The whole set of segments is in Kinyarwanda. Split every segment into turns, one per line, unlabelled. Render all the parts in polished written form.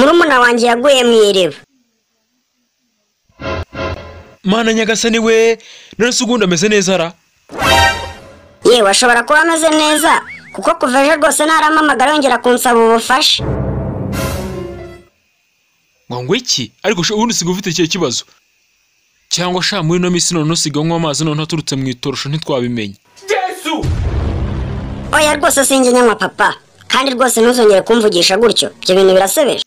murumuna wanjye yaguye mu iriba.
Mana nyagasani we, none se ugundi ameze neza ra?
Yewe ashobora kuba ameze neza kuko kuva ejo rwose ntaramamagara yongera kunsaba ubufasha.
Ngo iki? Ariko ubundi siga ufite ikihe kibazo? Cyangwa sha muri no misi none usiga nywa amazi none aturutse mu itorosho ntitwabimenye.
Yesu!
Oya rwose sinjye nyanywa papa, kandi rwose ntuzongere kumvugisha gutyo, ibyo bintu birasebeje.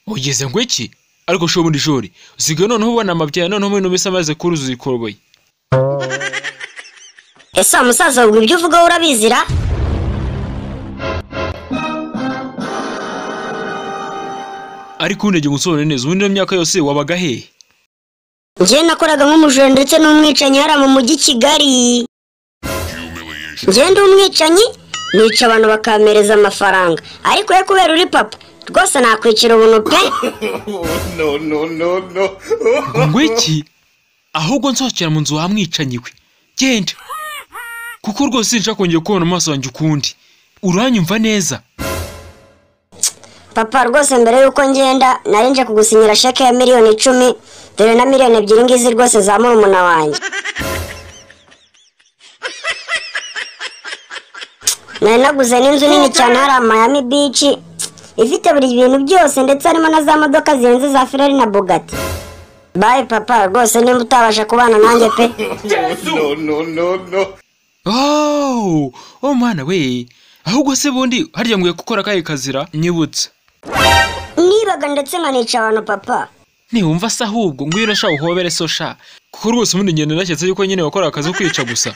Ugeze ngo iki? Ariko sho muri jori usiga none ubona amabya none muri no misi amaze kuruzuza ikoroboye.
Ese umusaza ubwo ibyo uvuga urabizira?
Ariko unege gusone neza ubundi myaka yose wabaga he?
Nje nakoraga nk'umujura ndetse n'umwicanyi hara mu mujyi Kigali. Nje ndi umwicanyi nica abantu bakamereza amafaranga, ariko ye kubera uri papa rwose nakwicira ubuntu pe.
No.
Ngo iki? Ahubwo nsokera mu nzu wamwicanyi we. Genda. Kuko rwose nshaka kongera kubona amaso yanjye ukundi. Uranyumva neza?
Papa rwose mbere yuko ngenda narinje kugusinyira sheke ya miliyoni 10 dore na miliyoni 2 ngizi rwose za murumuna wanjye. Nari naguze n'inzu nini cyane hari Miami Beach ifite buri bintu byose ndetse harimo na za modoka zihenze za Ferrari na Bugatti. Bye papa rwose nimba utabasha kubana nanjye pe.
No. Oh mwana we. Ahubwo se bundi harya nguye gukora kaye kazira nyibutse.
Nibaga ndetse nkanica abantu papa.
Niwumva se ahubwo nguye urashaka uhobere so sha. Kuko rwose ubundi ngende nashyetse yuko nyine wakora akazi kwica gusa.